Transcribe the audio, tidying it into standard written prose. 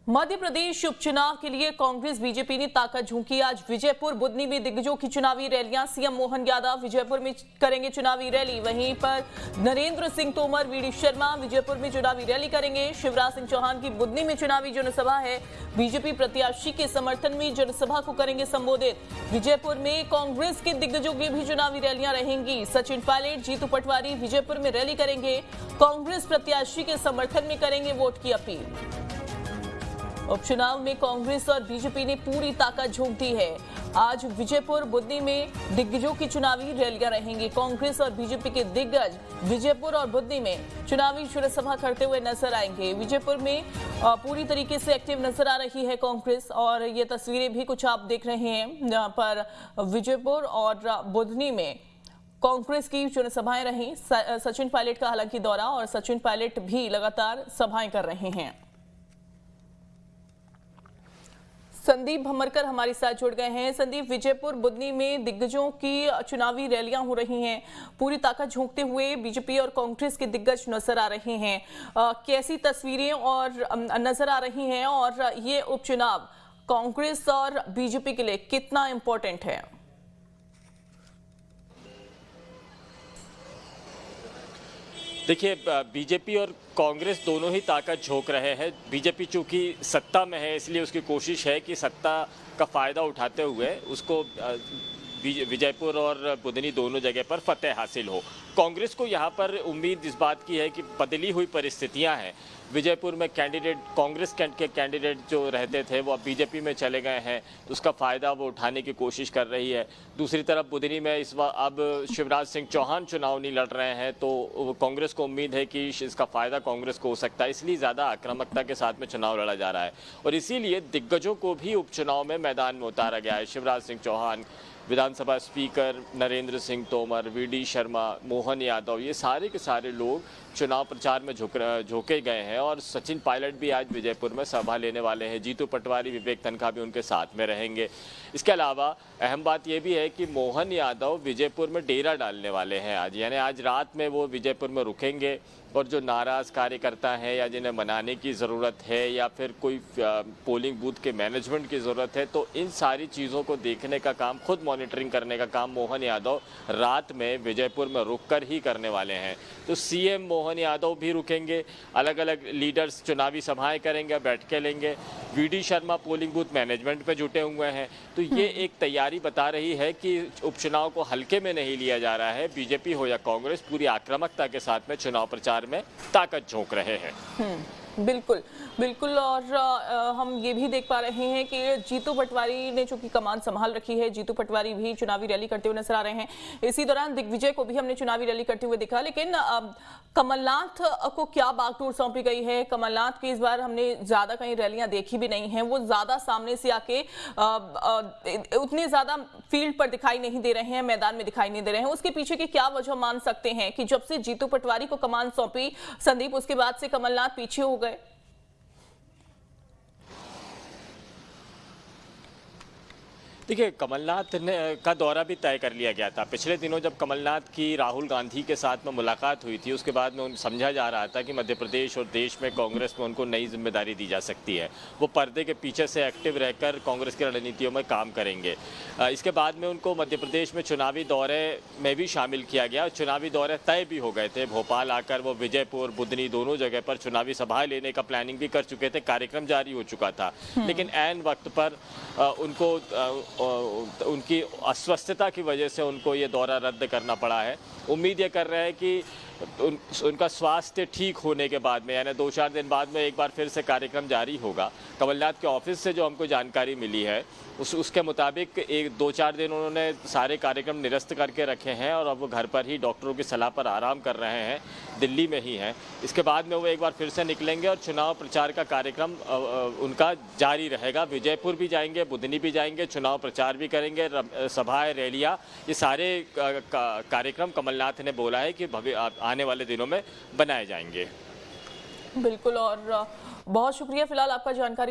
मध्य प्रदेश उपचुनाव के लिए कांग्रेस बीजेपी ने ताकत झोंकी। आज विजयपुर बुदनी में दिग्गजों की चुनावी रैलियां। सीएम मोहन यादव विजयपुर में करेंगे चुनावी रैली। वहीं पर नरेंद्र सिंह तोमर, वीडी शर्मा विजयपुर में चुनावी रैली करेंगे। शिवराज सिंह चौहान की बुदनी में चुनावी जनसभा है। बीजेपी प्रत्याशी के समर्थन में जनसभा को करेंगे संबोधित। विजयपुर में कांग्रेस के दिग्गजों की भी चुनावी रैलियां रहेंगी। सचिन पायलट, जीतू पटवारी विजयपुर में रैली करेंगे। कांग्रेस प्रत्याशी के समर्थन में करेंगे वोट की अपील। उपचुनाव में कांग्रेस और बीजेपी ने पूरी ताकत झोंक दी है। आज विजयपुर बुदनी में दिग्गजों की चुनावी रैलियां रहेंगी। कांग्रेस और बीजेपी के दिग्गज विजयपुर और बुदनी में चुनावी जनसभा करते हुए नजर आएंगे। विजयपुर में पूरी तरीके से एक्टिव नजर आ रही है कांग्रेस, और ये तस्वीरें भी कुछ आप देख रहे हैं। जहां पर विजयपुर और बुदनी में कांग्रेस की जनसभाएं रही। सचिन पायलट का हालांकि दौरा, और सचिन पायलट भी लगातार सभाएं कर रहे हैं। संदीप भमरकर हमारे साथ जुड़ गए हैं। संदीप, विजयपुर बुदनी में दिग्गजों की चुनावी रैलियां हो रही हैं। पूरी ताकत झोंकते हुए बीजेपी और कांग्रेस के दिग्गज नजर आ रहे हैं। कैसी तस्वीरें और नजर आ रही हैं, और ये उपचुनाव कांग्रेस और बीजेपी के लिए कितना इंपॉर्टेंट है? देखिए, बीजेपी और कांग्रेस दोनों ही ताकत झोंक रहे हैं। बीजेपी चूंकि सत्ता में है, इसलिए उसकी कोशिश है कि सत्ता का फ़ायदा उठाते हुए उसको विजयपुर और बुदनी दोनों जगह पर फतेह हासिल हो। कांग्रेस को यहाँ पर उम्मीद इस बात की है कि बदली हुई परिस्थितियाँ हैं। विजयपुर में कांग्रेस के कैंडिडेट जो रहते थे वो अब बीजेपी में चले गए हैं, उसका फ़ायदा वो उठाने की कोशिश कर रही है। दूसरी तरफ बुदनी में इस बार अब शिवराज सिंह चौहान चुनाव नहीं लड़ रहे हैं, तो कांग्रेस को उम्मीद है कि इसका फ़ायदा कांग्रेस को हो सकता है, इसलिए ज़्यादा आक्रामकता के साथ में चुनाव लड़ा जा रहा है। और इसीलिए दिग्गजों को भी उपचुनाव में मैदान में उतारा गया है। शिवराज सिंह चौहान, विधानसभा स्पीकर नरेंद्र सिंह तोमर, वीडी शर्मा, मोहन यादव, ये सारे के सारे लोग चुनाव प्रचार में झोंके गए हैं। और सचिन पायलट भी आज विजयपुर में सभा लेने वाले हैं। जीतू पटवारी, विवेक तनखा भी उनके साथ में रहेंगे। इसके अलावा अहम बात यह भी है कि मोहन यादव विजयपुर में डेरा डालने वाले हैं आज, यानी आज रात में वो विजयपुर में रुकेंगे। और जो नाराज़ कार्यकर्ता हैं या जिन्हें मनाने की ज़रूरत है या फिर कोई पोलिंग बूथ के मैनेजमेंट की ज़रूरत है, तो इन सारी चीज़ों को देखने का काम, खुद मॉनिटरिंग करने का काम मोहन यादव रात में विजयपुर में रुककर ही करने वाले हैं। तो सीएम मोहन यादव भी रुकेंगे, अलग अलग लीडर्स चुनावी सभाएं करेंगे, बैठकें लेंगे। VD Sharma polling booth management में जुटे हुए हैं। तो ये एक तैयारी बता रही है कि उपचुनाव को हल्के में नहीं लिया जा रहा है। बीजेपी हो या कांग्रेस पूरी आक्रामकता के साथ में चुनाव प्रचार में ताकत झोंक रहे हैं। बिल्कुल बिल्कुल। और हम ये भी देख पा रहे हैं कि जीतू पटवारी ने चूंकि कमान संभाल रखी है, जीतू पटवारी भी चुनावी रैली करते हुए नजर आ रहे हैं। इसी दौरान दिग्विजय को भी हमने चुनावी रैली करते हुए देखा। लेकिन कमलनाथ को क्या बागडोर सौंपी गई है? कमलनाथ की इस बार हमने ज्यादा कहीं रैलियां देखी भी नहीं है। वो ज्यादा सामने से आके उतने ज्यादा फील्ड पर दिखाई नहीं दे रहे हैं, मैदान में दिखाई नहीं दे रहे हैं। उसके पीछे की क्या वजह मान सकते हैं कि जब से जीतू पटवारी को कमान सौंपी संदीप, उसके बाद से कमलनाथ पीछे हो गए? देखिए, कमलनाथ का दौरा भी तय कर लिया गया था। पिछले दिनों जब कमलनाथ की राहुल गांधी के साथ में मुलाकात हुई थी, उसके बाद में समझा जा रहा था कि मध्य प्रदेश और देश में कांग्रेस में उनको नई जिम्मेदारी दी जा सकती है। वो पर्दे के पीछे से एक्टिव रहकर कांग्रेस की रणनीतियों में काम करेंगे। इसके बाद में उनको मध्य प्रदेश में चुनावी दौरे में भी शामिल किया गया। चुनावी दौरे तय भी हो गए थे। भोपाल आकर वो विजयपुर, बुदनी दोनों जगह पर चुनावी सभाएं लेने का प्लानिंग भी कर चुके थे, कार्यक्रम जारी हो चुका था। लेकिन ऐन वक्त पर उनकी अस्वस्थता की वजह से उनको ये दौरा रद्द करना पड़ा है। उम्मीद ये कर रहे हैं कि उनका स्वास्थ्य ठीक होने के बाद में, यानी 2-4 दिन बाद में एक बार फिर से कार्यक्रम जारी होगा। कमलनाथ के ऑफिस से जो हमको जानकारी मिली है उसके मुताबिक 1-2-4 दिन उन्होंने सारे कार्यक्रम निरस्त करके रखे हैं, और अब वो घर पर ही डॉक्टरों की सलाह पर आराम कर रहे हैं, दिल्ली में ही हैं। इसके बाद में वो एक बार फिर से निकलेंगे और चुनाव प्रचार का कार्यक्रम उनका जारी रहेगा। विजयपुर भी जाएंगे, बुदनी भी जाएंगे, चुनाव प्रचार भी करेंगे, सभाएं, रैलियाँ, ये सारे कार्यक्रम कमलनाथ ने बोला है कि आने वाले दिनों में बनाए जाएंगे। बिल्कुल, और बहुत शुक्रिया फिलहाल आपका जानकारी